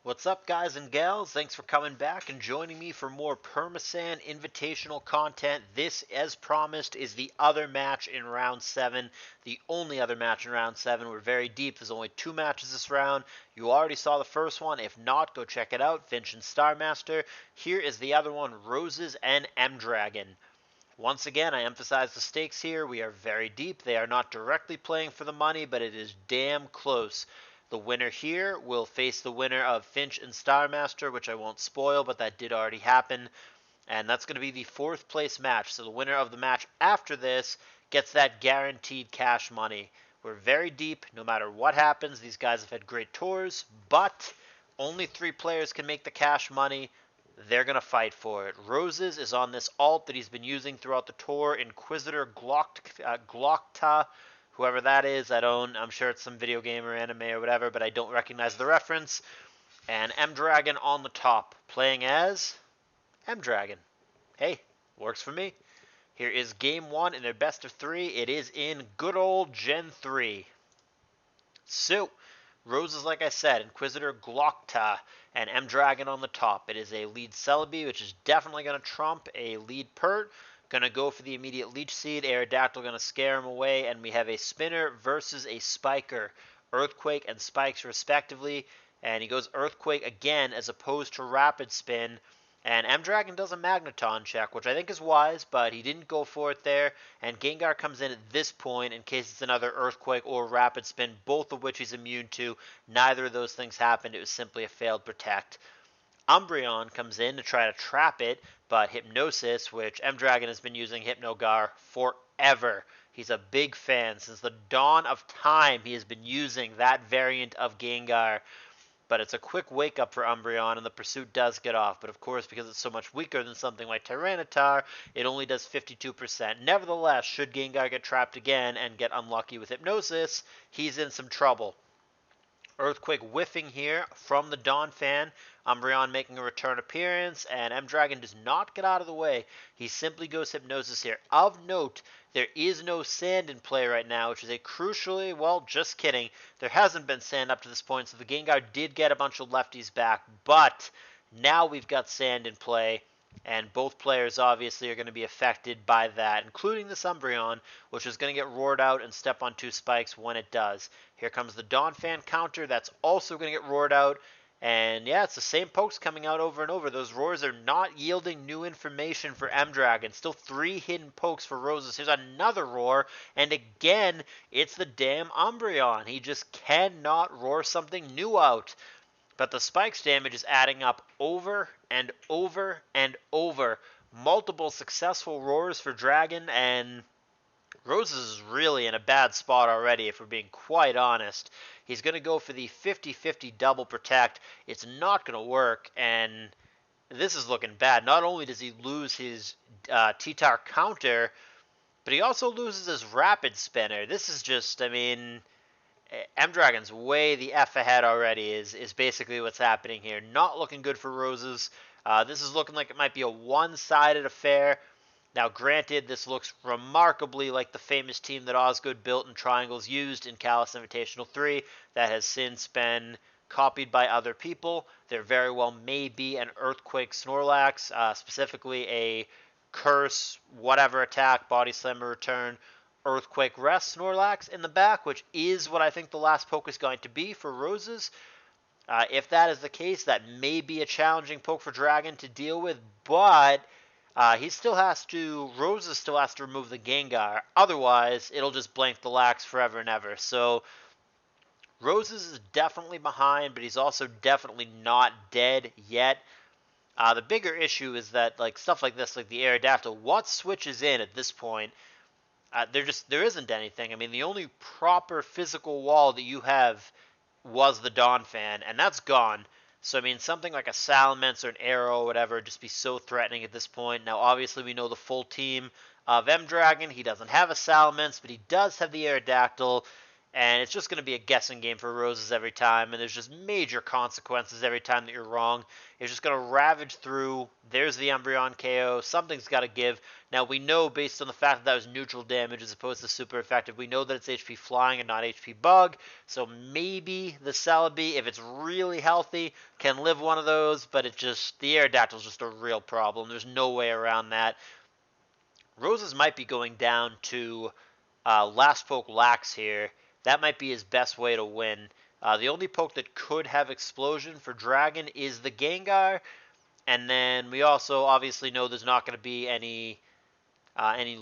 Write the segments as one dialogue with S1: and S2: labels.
S1: What's up, guys and gals? Thanks for coming back and joining me for more Permasand Invitational content. This, as promised, is the other match in round 7, the only other match in round 7. We're very deep. There's only 2 matches this round. You already saw the first one. If not, go check it out, Finch and Starmaster. Here is the other one, Roses and M-Dragon. Once again, I emphasize the stakes here. We are very deep. They are not directly playing for the money, but it is damn close. The winner here will face the winner of Finch and Starmaster, which I won't spoil, but that did already happen. And that's going to be the 4th place match. So the winner of the match after this gets that guaranteed cash money. We're very deep. No matter what happens, these guys have had great tours, but only 3 players can make the cash money. They're going to fight for it. Rozes is on this alt that he's been using throughout the tour. Inquisitor Glockta, whoever that is, I'm sure it's some video game or anime or whatever, but I don't recognize the reference. And M-Dragon on the top, playing as M-Dragon. Hey, works for me. Here is game 1 in their best of 3. It is in good old Gen 3. So, Rozes, like I said, Inquisitor Glockta, and M-Dragon on the top. It is a lead Celebi, which is definitely going to trump a lead Pert. Going to go for the immediate Leech Seed. Aerodactyl going to scare him away, and we have a Spinner versus a Spiker. Earthquake and Spikes respectively, and he goes Earthquake again as opposed to Rapid Spin. And M-Dragon does a Magneton check, which I think is wise, but he didn't go for it there. And Gengar comes in at this point in case it's another Earthquake or Rapid Spin, both of which he's immune to. Neither of those things happened. It was simply a failed Protect. Umbreon comes in to try to trap it, but Hypnosis, which M-Dragon has been using Hypnogar forever. He's a big fan. Since the dawn of time, he has been using that variant of Gengar. But it's a quick wake-up for Umbreon, and the pursuit does get off. But of course, because it's so much weaker than something like Tyranitar, it only does 52%. Nevertheless, should Gengar get trapped again and get unlucky with Hypnosis, he's in some trouble. Earthquake whiffing here from the Donphan. Umbreon making a return appearance, and M-Dragon does not get out of the way. He simply goes Hypnosis here. Of note, there is no sand in play right now, which is a crucially, well, just kidding. There hasn't been sand up to this point, so the Gengar did get a bunch of lefties back, but now we've got sand in play. And both players obviously are going to be affected by that, including this Umbreon, which is going to get roared out and step on 2 spikes when it does. Here comes the Donphan counter. That's also going to get roared out. And yeah, it's the same pokes coming out over and over. Those roars are not yielding new information for M-Dragon. Still 3 hidden pokes for Rozes. Here's another roar. And again, it's the damn Umbreon. He just cannot roar something new out. But the spikes damage is adding up over and over and over. Multiple successful roars for Dragon, and Rozes is really in a bad spot already, if we're being quite honest. He's going to go for the 50-50 double protect. It's not going to work, and this is looking bad. Not only does he lose his T-Tar counter, but he also loses his rapid spinner. This is just, I mean, M-Dragon's way the F ahead already is basically what's happening here. Not looking good for Rozes. This is looking like it might be a one-sided affair. Now, granted, this looks remarkably like the famous team that Osgood built and Triangles used in Kalos Invitational 3 that has since been copied by other people. There very well may be an Earthquake Snorlax, specifically a Curse, whatever attack, Body Slammer return, Earthquake Rest Snorlax in the back, which is what I think the last poke is going to be for Rozes. If that is the case, that may be a challenging poke for Dragon to deal with, but Rozes still has to remove the Gengar. Otherwise, it'll just blank the Lax forever and ever. So, Rozes is definitely behind, but he's also definitely not dead yet. The bigger issue is that, like, stuff like this, like the Aerodactyl, what switches in at this point? There isn't anything. I mean, the only proper physical wall that you have was the Donphan, and that's gone. So, I mean, something like a Salamence or an Arrow or whatever would just be so threatening at this point. Now, obviously, we know the full team of M-Dragon. He doesn't have a Salamence, but he does have the Aerodactyl. And it's just going to be a guessing game for Rozes every time, and there's just major consequences every time that you're wrong. It's just going to ravage through. There's the Umbreon KO. Something's got to give. Now, we know, based on the fact that that was neutral damage as opposed to super effective, we know that it's HP Flying and not HP Bug, so maybe the Celebi, if it's really healthy, can live one of those, but it just, the Aerodactyl's just a real problem. There's no way around that. Rozes might be going down to Last Poke Lax here. That might be his best way to win. The only poke that could have Explosion for Dragon is the Gengar, and then we also obviously know there's not going to be any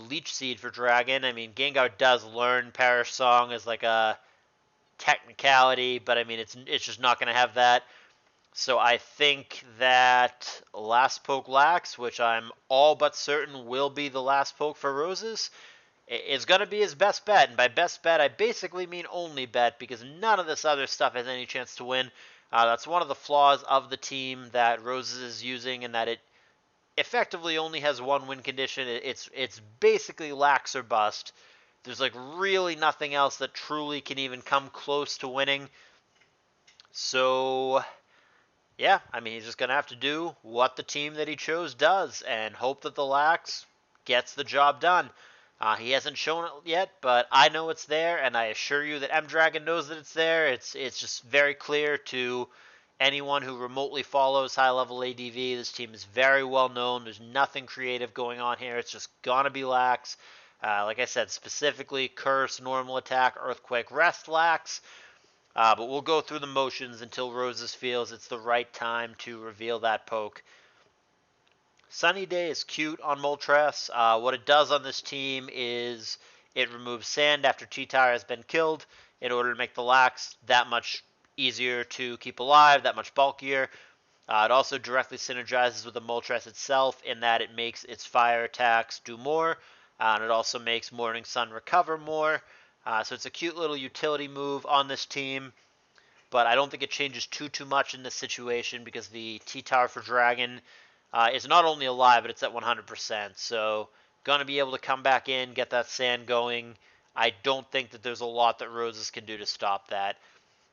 S1: Leech Seed for Dragon. I mean, Gengar does learn Perish Song as like a technicality, but I mean it's just not going to have that. So I think that Last Poke Lax, which I'm all but certain will be the last poke for Rozes, is going to be his best bet. And by best bet, I basically mean only bet, because none of this other stuff has any chance to win. That's one of the flaws of the team that Rozes is using, and that it effectively only has one win condition. It's basically lax or bust. There's like really nothing else that truly can even come close to winning. So yeah, I mean, he's just going to have to do what the team that he chose does and hope that the Lax gets the job done. He hasn't shown it yet, but I know it's there, and I assure you that M-Dragon knows that it's there. It's just very clear to anyone who remotely follows high-level ADV. This team is very well known. There's nothing creative going on here. It's just going to be Lax. Like I said, specifically Curse, Normal Attack, Earthquake, Rest Lax. But we'll go through the motions until Rozes feels it's the right time to reveal that poke. Sunny Day is cute on Moltres. What it does on this team is it removes sand after T-Tire has been killed in order to make the Lax that much easier to keep alive, that much bulkier. It also directly synergizes with the Moltres itself in that it makes its fire attacks do more, and it also makes Morning Sun recover more. So it's a cute little utility move on this team, but I don't think it changes too much in this situation because the T-Tower for Dragon is not only alive, but it's at 100%. So going to be able to come back in, get that sand going. I don't think that there's a lot that Rozes can do to stop that.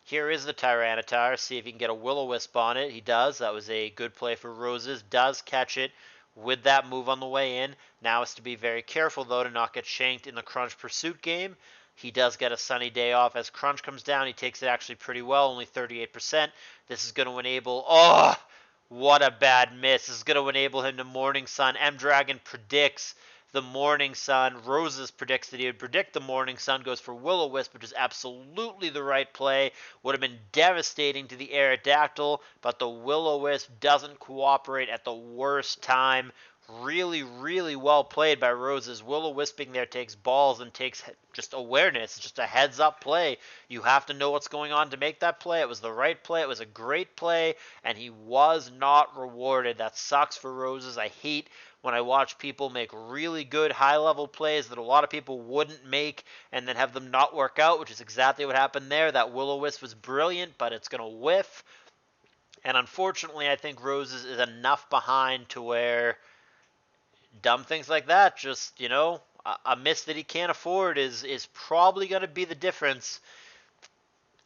S1: Here is the Tyranitar. See if he can get a Will-O-Wisp on it. He does. That was a good play for Rozes. Does catch it with that move on the way in. Now is to be very careful, though, to not get shanked in the Crunch Pursuit game. He does get a Sunny Day off. As Crunch comes down, he takes it actually pretty well, only 38%. This is going to enable... Oh, what a bad miss. This is going to enable him to Morning Sun. M-Dragon predicts the Morning Sun. Rozes predicts that he would predict the Morning Sun. Goes for Will-O-Wisp, which is absolutely the right play. Would have been devastating to the Aerodactyl, but the Will-O-Wisp doesn't cooperate at the worst time. Really well played by Rozes. Will-O-Wisping there takes balls and takes just awareness. It's just a heads-up play. You have to know what's going on to make that play. It was the right play. It was a great play, and he was not rewarded. That sucks for Rozes. I hate when I watch people make really good high-level plays that a lot of people wouldn't make and then have them not work out, which is exactly what happened there. That Will-O-Wisp was brilliant, but it's going to whiff. And unfortunately, I think Rozes is enough behind to where dumb things like that, just, you know, a miss that he can't afford is probably going to be the difference.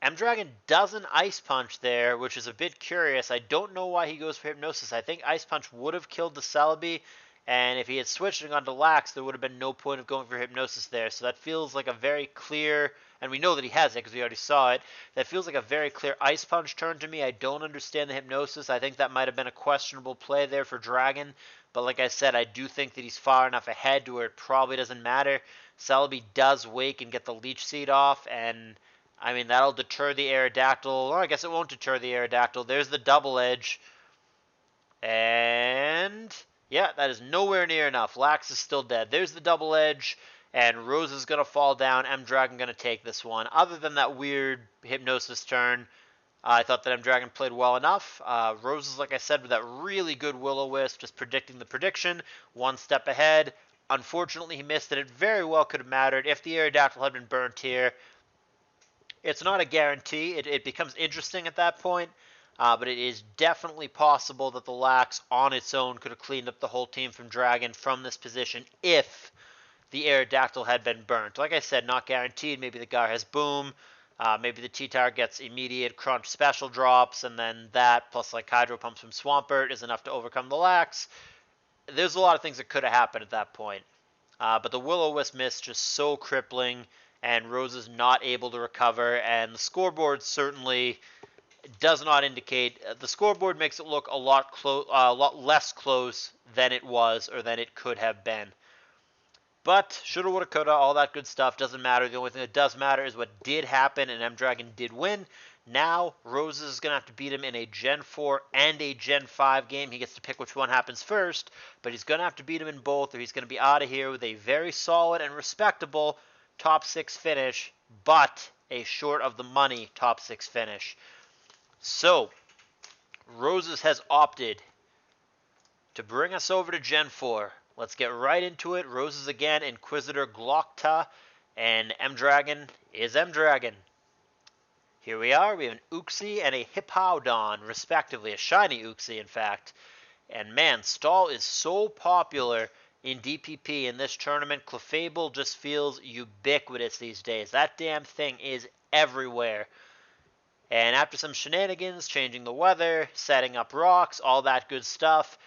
S1: M-Dragon doesn't Ice Punch there, which is a bit curious. I don't know why he goes for Hypnosis. I think Ice Punch would have killed the Celebi, and if he had switched and gone to Lax, there would have been no point of going for Hypnosis there. So that feels like a very clear, and we know that he has it because we already saw it, that feels like a very clear Ice Punch turn to me. I don't understand the Hypnosis. I think that might have been a questionable play there for Dragon. But like I said, I do think that he's far enough ahead to where it probably doesn't matter. Celebi does wake and get the Leech Seed off, and I mean, that'll deter the Aerodactyl. Or I guess it won't deter the Aerodactyl. There's the Double Edge. And yeah, that is nowhere near enough. Lax is still dead. There's the Double Edge, and Rose is going to fall down. M-Dragon going to take this one. Other than that weird Hypnosis turn, I thought that M-Dragon played well enough. Rozes, like I said, with that really good Will-O-Wisp, just predicting the prediction, one step ahead. Unfortunately, he missed it. It very well could have mattered if the Aerodactyl had been burnt here. It's not a guarantee. It becomes interesting at that point, but it is definitely possible that the Lax on its own could have cleaned up the whole team from Dragon from this position if the Aerodactyl had been burnt. Like I said, not guaranteed. Maybe the Gar has Boom. Maybe the T-Tar gets immediate Crunch special drops, and then that, plus like Hydro Pumps from Swampert, is enough to overcome the Lax. There's a lot of things that could have happened at that point. But the Will-O-Wisp miss just so crippling, and Rozes not able to recover, and the scoreboard certainly does not indicate. The scoreboard makes it look a lot less close than it was or than it could have been. But shoulda, woulda, coulda, all that good stuff doesn't matter. The only thing that does matter is what did happen, and M-Dragon did win. Now, Rozes is going to have to beat him in a Gen 4 and a Gen 5 game. He gets to pick which one happens first, but he's going to have to beat him in both, or he's going to be out of here with a very solid and respectable top 6 finish, but a short of the money top 6 finish. So, Rozes has opted to bring us over to Gen 4. Let's get right into it. Rozes again, Inquisitor Glockta, and M-Dragon is M-Dragon. Here we are. We have an Uxie and a Hippowdon, respectively. A shiny Uxie, in fact. And man, Stall is so popular in DPP in this tournament. Clefable just feels ubiquitous these days. That damn thing is everywhere. And after some shenanigans, changing the weather, setting up rocks, all that good stuff,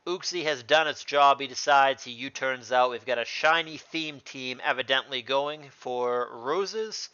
S1: Uxie has done its job. He decides he U-turns out. We've got a shiny theme team evidently going for Rozes.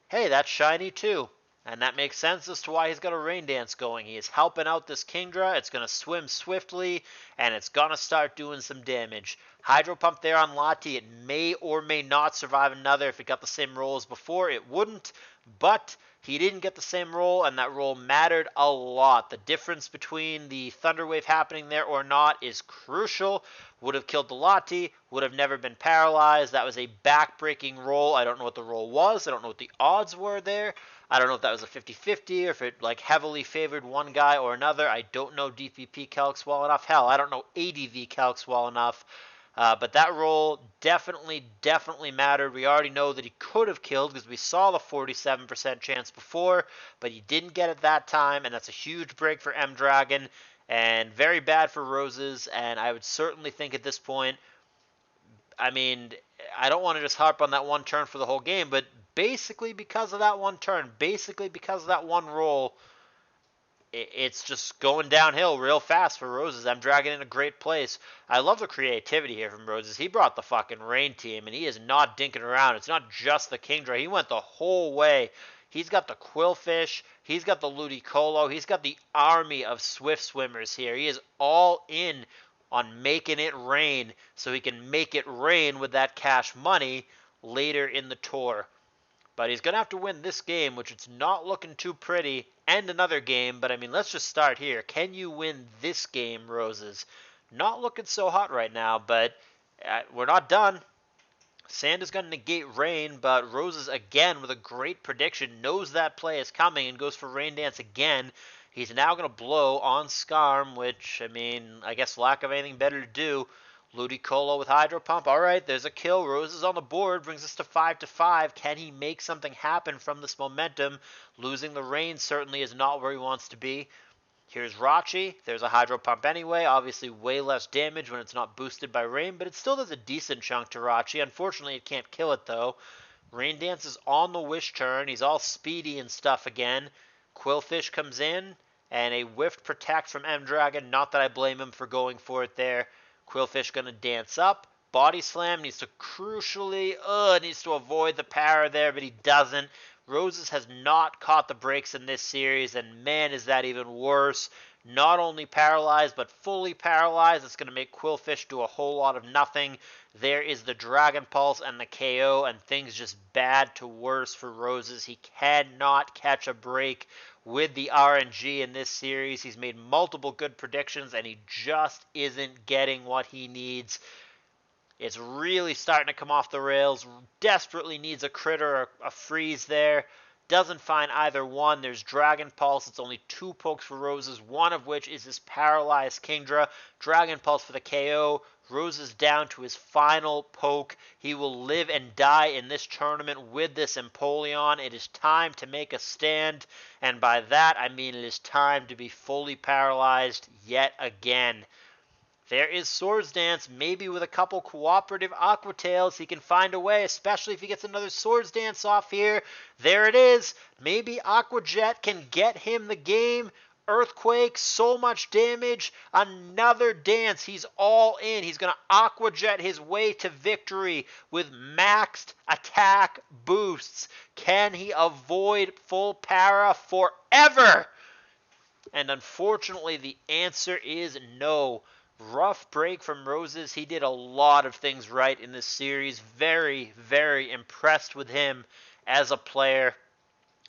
S1: Hey, that's shiny too. And that makes sense as to why he's got a Rain Dance going. He is helping out this Kingdra. It's going to swim swiftly, and it's going to start doing some damage. Hydro Pump there on Lati. It may or may not survive another. If it got the same roll as before, it wouldn't. But he didn't get the same roll, and that roll mattered a lot. The difference between the Thunder Wave happening there or not is crucial. Would have killed the Lati, would have never been paralyzed. That was a back-breaking roll. I don't know what the roll was. I don't know what the odds were there. I don't know if that was a 50-50 or if it like heavily favored one guy or another. I don't know DPP calcs well enough. Hell, I don't know ADV calcs well enough. But that roll definitely mattered. We already know that he could have killed because we saw the 47% chance before, but he didn't get it that time, and that's a huge break for M-Dragon and very bad for Rozes. And I would certainly think at this point, I mean, I don't want to just harp on that one turn for the whole game, but basically because of that one turn, basically because of that one roll, it's just going downhill real fast for Rozes. M-Dragon in a great place. I love the creativity here from Rozes. He brought the fucking Rain team, and he is not dinking around. It's not just the Kingdra. He went the whole way. He's got the Quillfish. He's got the Ludicolo. He's got the army of Swift Swimmers here. He is all in on making it rain so he can make it rain with that cash money later in the tour. But he's going to have to win this game, which it's not looking too pretty, and another game. But, I mean, let's just start here. Can you win this game, Rozes? Not looking so hot right now, but we're not done. Sand is going to negate Rain, but Rozes, again, with a great prediction, knows that play is coming and goes for Rain Dance again. He's now going to blow on Skarm, which, I mean, I guess lack of anything better to do. Ludicolo with Hydro Pump. All right, there's a kill. Rozes on the board brings us to 5-5. Can he make something happen from this momentum? Losing the Rain certainly is not where he wants to be. Here's Rachi. There's a Hydro Pump anyway. Obviously way less damage when it's not boosted by Rain, but it still does a decent chunk to Rachi. Unfortunately, it can't kill it, though. Rain Dance is on the Wish turn. He's all speedy and stuff again. Quillfish comes in, and a Whiffed Protect from M-Dragon. Not that I blame him for going for it there. Quillfish going to dance up. Body Slam needs to crucially, needs to avoid the para there, but he doesn't. Rozes has not caught the breaks in this series, and man, is that even worse. Not only paralyzed, but fully paralyzed. It's going to make Quillfish do a whole lot of nothing. There is the Dragon Pulse and the KO, and things just bad to worse for Rozes. He cannot catch a break with the RNG in this series. He's made multiple good predictions, and he just isn't getting what he needs. It's really starting to come off the rails. Desperately needs a crit or a freeze there. Doesn't find either one. There's Dragon Pulse. It's only 2 pokes for Rozes, one of which is this paralyzed Kingdra. Dragon Pulse for the KO. Rozes down to his final poke. He will live and die in this tournament with this Empoleon. It is time to make a stand, and by that I mean it is time to be fully paralyzed yet again. There is Swords Dance. Maybe with a couple cooperative Aqua Tails, he can find a way, especially if he gets another Swords Dance off here. There it is. Maybe Aqua Jet can get him the game. Earthquake, so much damage. Another dance. He's all in. He's going to Aqua Jet his way to victory with maxed attack boosts. Can he avoid full para forever? And unfortunately, the answer is no. Rough break from Rozes. He did a lot of things right in this series. Very, very impressed with him as a player.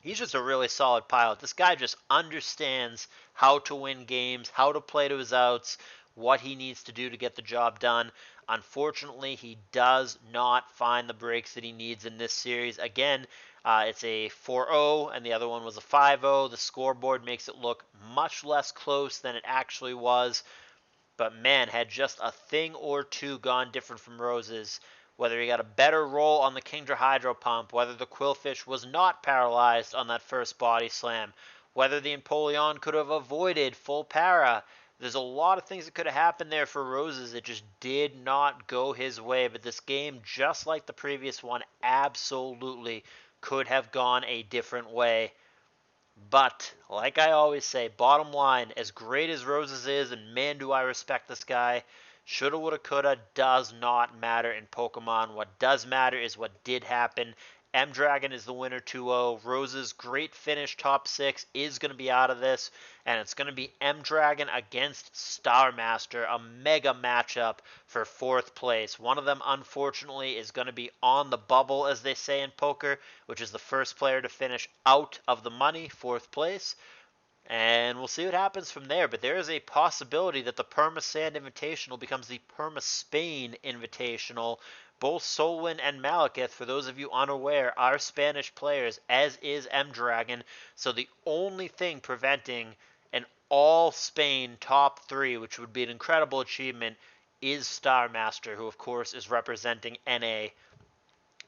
S1: He's just a really solid pilot. This guy just understands how to win games, how to play to his outs, what he needs to do to get the job done. Unfortunately, he does not find the breaks that he needs in this series. Again, it's a 4-0, and the other one was a 5-0. The scoreboard makes it look much less close than it actually was. But man, had just a thing or two gone different from Rozes, whether he got a better roll on the Kingdra Hydro Pump, whether the Quillfish was not paralyzed on that first body slam, whether the Empoleon could have avoided full para. There's a lot of things that could have happened there for Rozes. It just did not go his way. But this game, just like the previous one, absolutely could have gone a different way. But, like I always say, bottom line, as great as Rozes is, and man do I respect this guy, shoulda, woulda, coulda does not matter in Pokemon. What does matter is what did happen. M-Dragon is the winner 2-0. Rozes, great finish, top 6, is going to be out of this. And it's going to be M-Dragon against Star Master, a mega matchup for 4th place. One of them, unfortunately, is going to be on the bubble, as they say in poker, which is the first player to finish out of the money, 4th place. And we'll see what happens from there. But there is a possibility that the Permasand Invitational becomes the Permaspain Invitational. Both Solwyn and Malekith, for those of you unaware, are Spanish players, as is M-Dragon. So the only thing preventing an all-Spain top 3, which would be an incredible achievement, is Star Master, who of course is representing NA.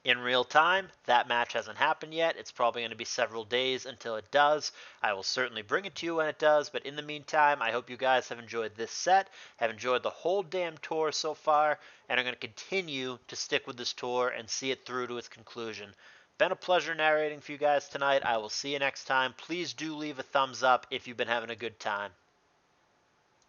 S1: In real time, that match hasn't happened yet. It's probably going to be several days until it does. I will certainly bring it to you when it does, but in the meantime, I hope you guys have enjoyed this set, have enjoyed the whole damn tour so far, and are going to continue to stick with this tour and see it through to its conclusion. Been a pleasure narrating for you guys tonight. I will see you next time. Please do leave a thumbs up if you've been having a good time.